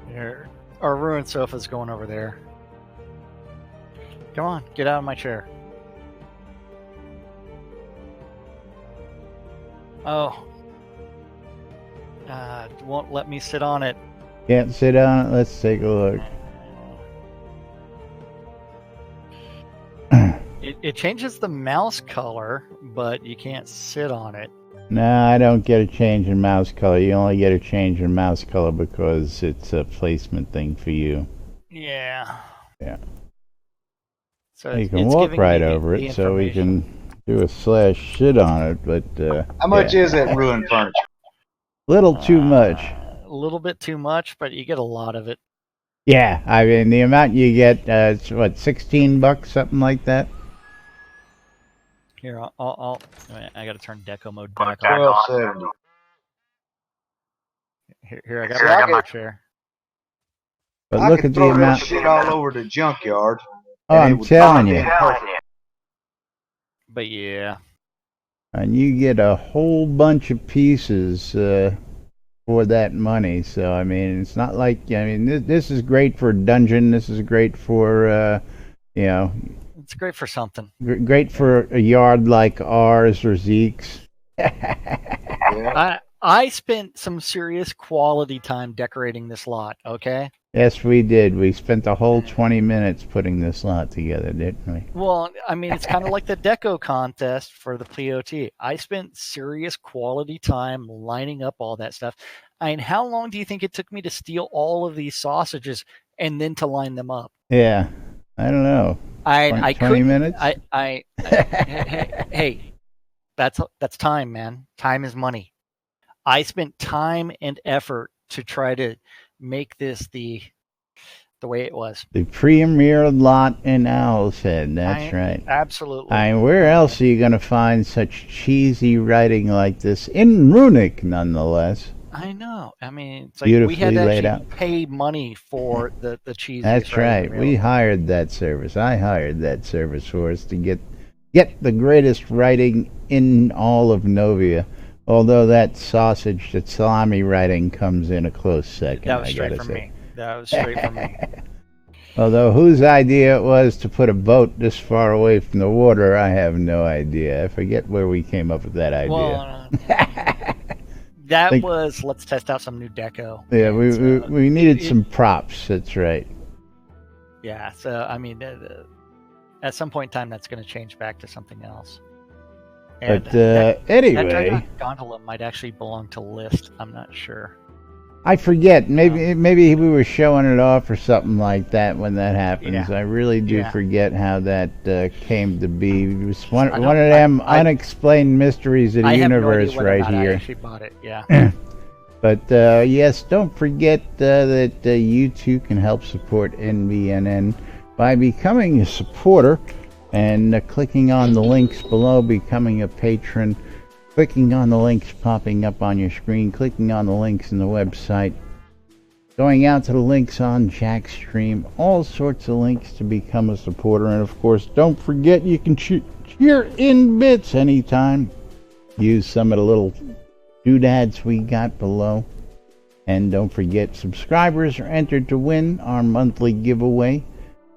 Here. Our ruined sofa's going over there. Come on, get out of my chair. Oh. Won't let me sit on it. Can't sit on it? Let's take a look. It changes the mouse color, but you can't sit on it. No, I don't get a change in mouse color. You only get a change in mouse color because it's a placement thing for you. Yeah. Yeah. So You can walk right over it, so we can do a slash shit on it, but... How much is that ruined furniture? Little too much. A little bit too much, but you get a lot of it. Yeah, I mean, the amount you get, it's what, $16, something like that? Here, I gotta turn deco mode back on. $12.70. Here, I got my chair. But I look could at the throw that amount... shit all over the junkyard. Oh, I'm telling you. But yeah. And you get a whole bunch of pieces for that money. So, I mean, it's not like... I mean, this is great for dungeon. This is great for, you know... It's great for something. Great for a yard like ours or Zeke's. Yeah. I spent some serious quality time decorating this lot, okay? Yes, we did. We spent the whole 20 minutes putting this lot together, didn't we? Well, I mean, it's kind of like the deco contest for the POT. I spent serious quality time lining up all that stuff. I mean, how long do you think it took me to steal all of these sausages and then to line them up? Yeah, I don't know. 20 minutes? Hey, that's time, man. Time is money. I spent time and effort to try to make this the way it was. The premier lot in Owl's Head, that's right. Absolutely. I mean, where else are you going to find such cheesy writing like this? In Runic, nonetheless. I know. I mean, it's like we had to actually pay money for the cheese. That's right. We hired that service. I hired that service for us to get the greatest writing in all of Novia. Although that salami writing comes in a close second. That was straight from me. That was straight from me. Although whose idea it was to put a boat this far away from the water, I have no idea. I forget where we came up with that idea. Well, was let's test out some new deco. Yeah, we needed some props. That's right. Yeah, so I mean, at some point in time, that's going to change back to something else. And but anyway, that gondola might actually belong to List. I'm not sure. I forget. Maybe we were showing it off or something like that when that happens. Yeah. I really do forget how that came to be. It was one of them unexplained mysteries of the universe right here. I actually bought it. Yeah. But yes, don't forget that you too can help support NBNN by becoming a supporter and clicking on the links below, becoming a patron, clicking on the links popping up on your screen, clicking on the links in the website, going out to the links on Jack's stream, all sorts of links to become a supporter. And of course, don't forget you can cheer in bits anytime. Use some of the little doodads we got below. And don't forget, subscribers are entered to win our monthly giveaway.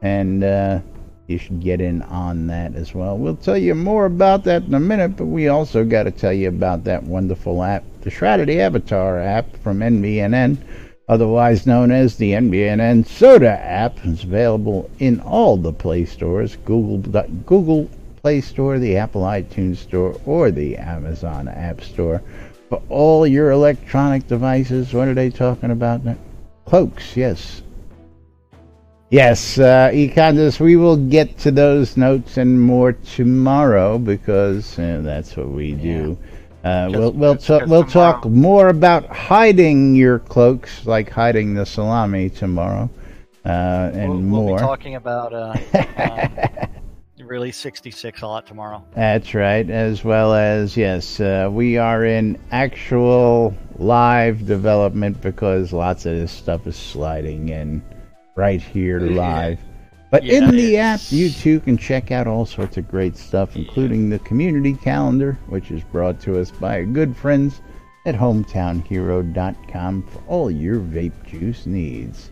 And you should get in on that as well. We'll tell you more about that in a minute, but we also got to tell you about that wonderful app, the Shroud Avatar app from NBNN, otherwise known as the NBNN Soda app. It's available in all the Play stores, Google Play Store, the Apple iTunes Store, or the Amazon App Store. For all your electronic devices, what are they talking about now? Cloaks, yes. Yes, Econdas, we will get to those notes and more tomorrow because that's what we do. We'll talk more about hiding your cloaks, like hiding the salami tomorrow, and more. We'll be talking about Release 66 a lot tomorrow. That's right, as well as, yes, we are in actual live development because lots of this stuff is sliding in right here live. But in the app, you too can check out all sorts of great stuff, including the community calendar, which is brought to us by our good friends at hometownhero.com for all your vape juice needs.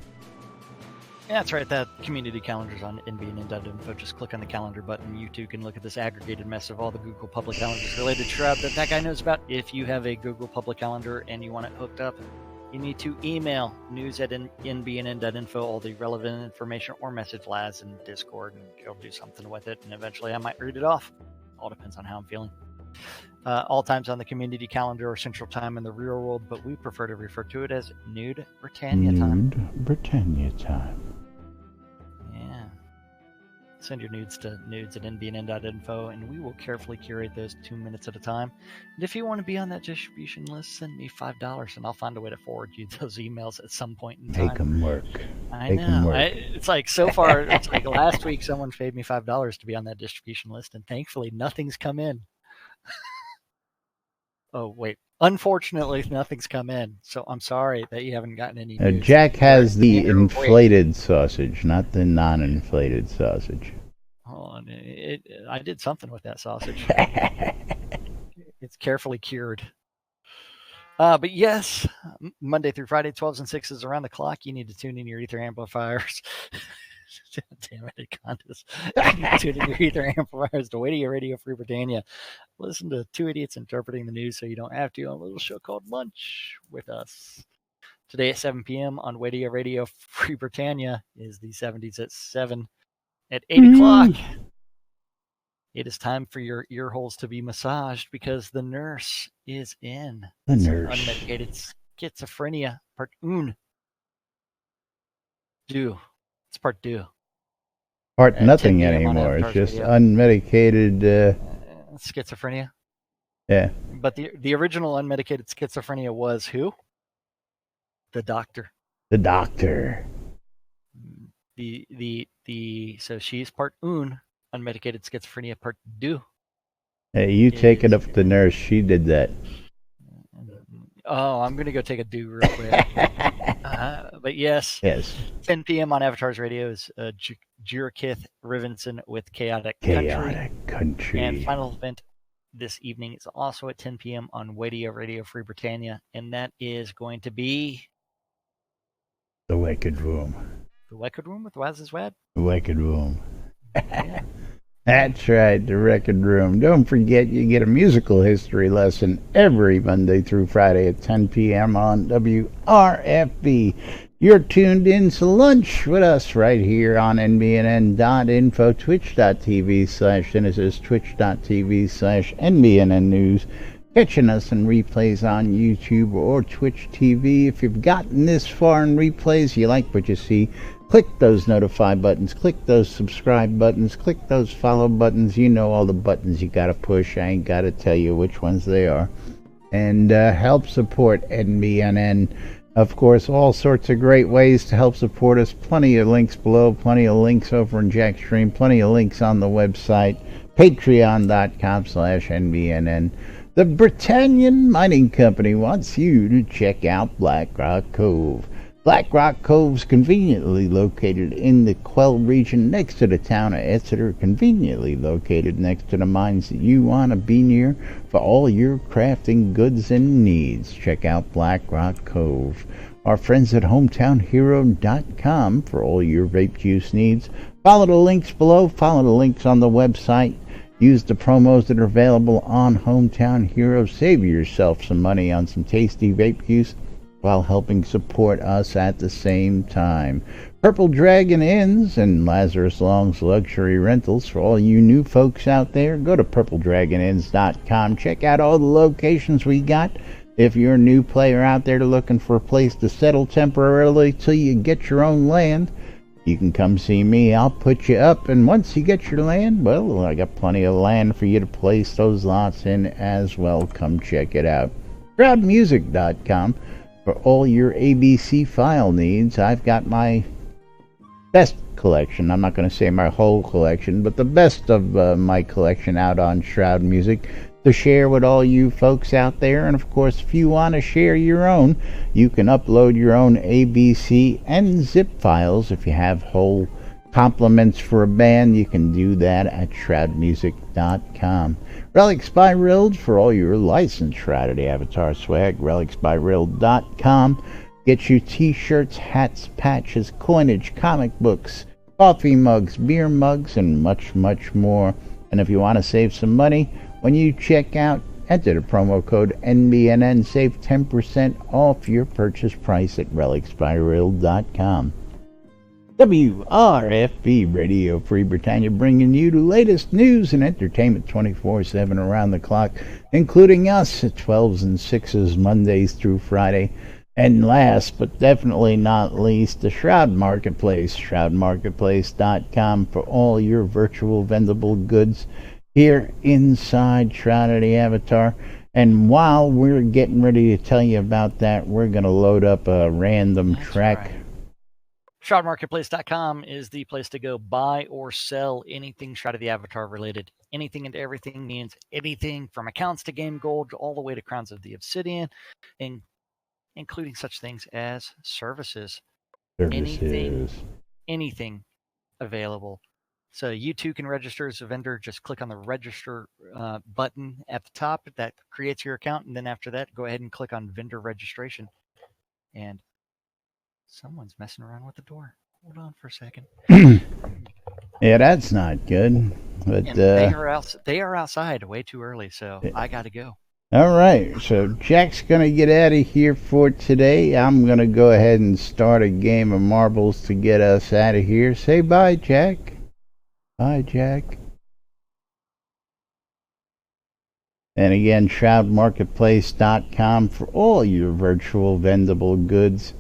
Yeah, that's right. That community calendar's on NBNN.info. Just click on the calendar button. You too can look at this aggregated mess of all the Google public calendars related to Shroud that guy knows about. If you have a Google public calendar and you want it hooked up, you need to email news@nbnn.info all the relevant information or message Laz in Discord, and he'll do something with it. And eventually I might read it off. All depends on how I'm feeling. All times on the community calendar or central time in the real world, but we prefer to refer to it as Nude Britannia time. Nude Britannia time. Yeah. Send your nudes to nudes@nbnn.info, and we will carefully curate those 2 minutes at a time. And if you want to be on that distribution list, send me $5, and I'll find a way to forward you those emails at some point in time. Make them work. I know. It's like, so far, it's like last week someone paid me $5 to be on that distribution list, and thankfully nothing's come in. Oh, wait. Unfortunately, nothing's come in, so I'm sorry that you haven't gotten any news. Jack has the inflated sausage, not the non-inflated sausage. Hold on. I did something with that sausage. It's carefully cured. But yes, Monday through Friday, 12s and 6s around the clock. You need to tune in your ether amplifiers. Damn it, Condas. You need to tune in your ether amplifiers to Radio Radio Free Britannia. Listen to two idiots interpreting the news so you don't have to, on a little show called Lunch with us. Today at 7 p.m. on Radio Radio Free Britannia is the 70s at 7. At 8 o'clock, it is time for your ear holes to be massaged because the nurse is in. The nurse. Unmedicated schizophrenia, part 1. It's part 2. Part nothing anymore. It's just unmedicated schizophrenia. Yeah. But the original unmedicated schizophrenia was who? The doctor. The doctor. So she's part 1, unmedicated schizophrenia part 2. Hey, you take it up with the nurse. She did that. Oh, I'm gonna go take a do real quick. But yes, 10 p.m. on Avatars Radio is Jirkith Rivenson with Chaotic Country. And final event this evening is also at 10 p.m. on Radio Radio Free Britannia, and that is going to be The Wicked Room. The Wicked Room with Waz's Wad? The Wicked Room. Yeah. That's right, the Record Room. Don't forget, you get a musical history lesson every Monday through Friday at 10 p.m. on WRFB. You're tuned in to Lunch with us right here on NBNN.info, twitch.tv/Genesis, twitch.tv/NBNN News. Catching us in replays on YouTube or Twitch TV. If you've gotten this far in replays, you like what you see, click those notify buttons, click those subscribe buttons, click those follow buttons. You know all the buttons you gotta push. I ain't gotta tell you which ones they are. And help support NBNN. Of course, all sorts of great ways to help support us. Plenty of links below, plenty of links over in Jack's stream, plenty of links on the website, patreon.com/NBNN. The Britannian Mining Company wants you to check out Black Rock Cove. Black Rock Cove's conveniently located in the Quell region next to the town of Exeter, conveniently located next to the mines that you want to be near for all your crafting goods and needs. Check out Black Rock Cove. Our friends at hometownhero.com for all your vape juice needs. Follow the links below, follow the links on the website. Use the promos that are available on Hometown Hero. Save yourself some money on some tasty vape juice. while helping support us at the same time. Purple Dragon Inns and Lazarus Long's Luxury Rentals. For all you new folks out there, go to purpledragoninns.com. Check out all the locations we got. If you're a new player out there looking for a place to settle temporarily till you get your own land, you can come see me. I'll put you up, and once you get your land, well, I got plenty of land for you to place those lots in as well. Come check it out. Shroudmusic.com for all your ABC file needs. I've got my best collection. I'm not going to say my whole collection, but the best of my collection out on Shroud Music to share with all you folks out there. And of course, if you want to share your own, you can upload your own ABC and zip files. If you have whole compliments for a band, you can do that at shroudmusic.com. Relics by Rild for all your licensed Shrouded Avatar swag. relicsbyrild.com. Get you t-shirts, hats, patches, coinage, comic books, coffee mugs, beer mugs, and much, much more. And if you want to save some money, when you check out, enter the promo code NBNN. Save 10% off your purchase price at relicsbyrild.com. WRFB Radio Free Britannia, bringing you the latest news and entertainment 24/7 around the clock, including us at 12s and 6s Mondays through Friday. And last but definitely not least, the Shroud Marketplace, shroudmarketplace.com for all your virtual vendable goods here inside Shrouded Avatar. And while we're getting ready to tell you about that, we're going to load up a random track. Right. Shroudmarketplace.com is the place to go buy or sell anything Shroud of the Avatar related. Anything and everything means anything from accounts to game gold all the way to Crowns of the Obsidian, and including such things as services. Anything available. So you too can register as a vendor. Just click on the register button at the top. That creates your account. And then after that, go ahead and click on vendor registration. And someone's messing around with the door. Hold on for a second. Yeah, that's not good. But they are outside way too early, so I got to go. All right, so Jack's going to get out of here for today. I'm going to go ahead and start a game of marbles to get us out of here. Say bye, Jack. Bye, Jack. And again, shroudmarketplace.com for all your virtual vendable goods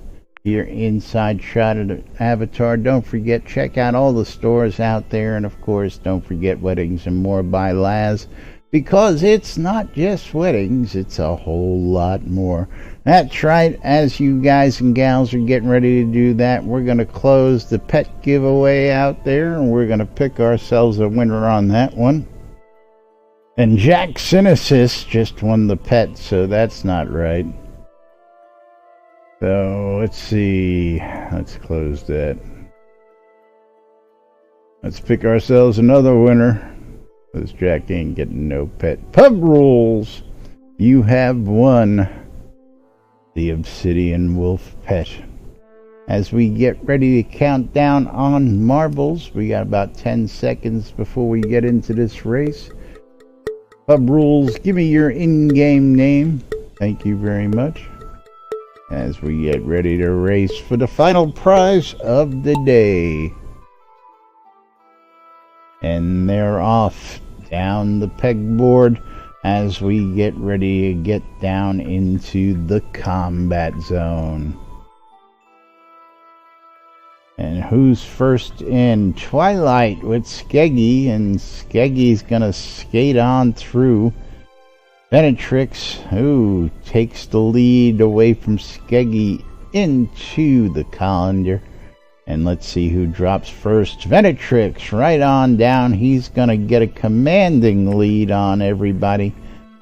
here inside Shrouded Avatar. Don't forget, check out all the stores out there. And of course, don't forget Weddings and More by Laz. Because it's not just weddings, it's a whole lot more. That's right, as you guys and gals are getting ready to do that, we're going to close the pet giveaway out there, and we're going to pick ourselves a winner on that one. And Jack Synesis just won the pet, so that's not right. So, let's see. Let's close that. Let's pick ourselves another winner. Because Jack ain't getting no pet. Pub rules! You have won the Obsidian Wolf pet. As we get ready to count down on marbles, we got about 10 seconds before we get into this race. Pub rules, give me your in-game name. Thank you very much. As we get ready to race for the final prize of the day. And they're off down the pegboard as we get ready to get down into the combat zone. And who's first in? Twilight with Skeggy, and Skeggy's gonna skate on through. Benetrix, who takes the lead away from Skeggy into the colander. And let's see who drops first. Venetrix, right on down. He's going to get a commanding lead on everybody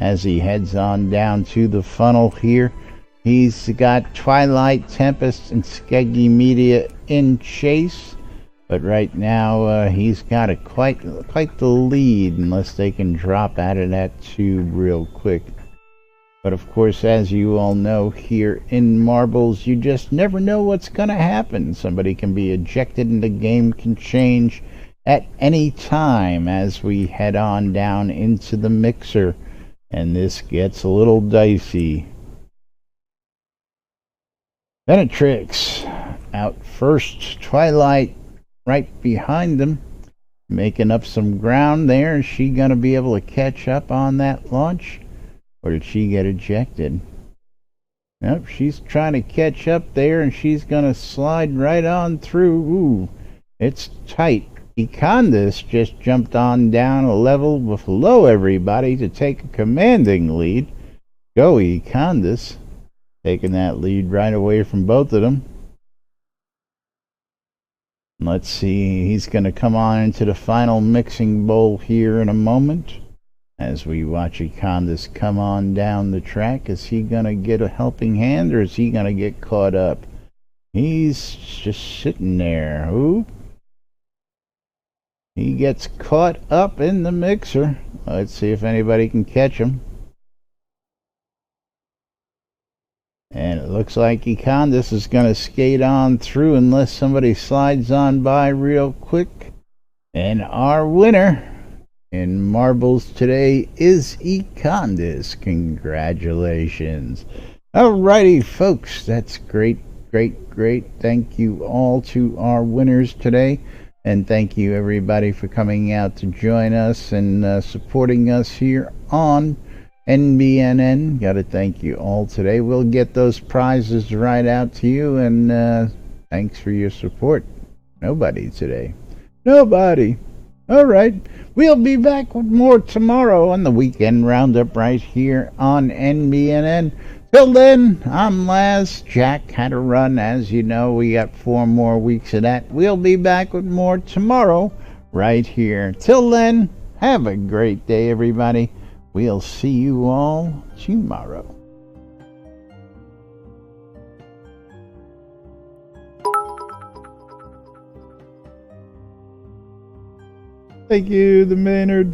as he heads on down to the funnel here. He's got Twilight, Tempest, and Skeggy Media in chase. But right now, he's got quite the lead, unless they can drop out of that tube real quick. But of course, as you all know, here in Marbles, you just never know what's going to happen. Somebody can be ejected and the game can change at any time as we head on down into the mixer. And this gets a little dicey. Benetrix out first. Twilight right behind them, making up some ground there. Is she going to be able to catch up on that launch? Or did she get ejected? Nope, she's trying to catch up there, and she's going to slide right on through. Ooh, it's tight. Econdis just jumped on down a level below everybody to take a commanding lead. Go Econdis, taking that lead right away from both of them. Let's see, he's going to come on into the final mixing bowl here in a moment. As we watch Econdis come on down the track, is he going to get a helping hand, or is he going to get caught up? He's just sitting there. Ooh. He gets caught up in the mixer. Let's see if anybody can catch him. And it looks like Econdis is going to skate on through unless somebody slides on by real quick. And our winner in marbles today is Econdis. Congratulations. Alrighty, folks. That's great, great, great. Thank you all to our winners today. And thank you, everybody, for coming out to join us and supporting us here on NBNN. Got to thank you all today. We'll get those prizes right out to you, and thanks for your support. Nobody today. Nobody. All right. We'll be back with more tomorrow on the Weekend Roundup right here on NBNN. Till then, I'm Laz. Jack had a run. As you know, we got 4 more weeks of that. We'll be back with more tomorrow right here. Till then, have a great day, everybody. We'll see you all tomorrow. Thank you, the Maynard.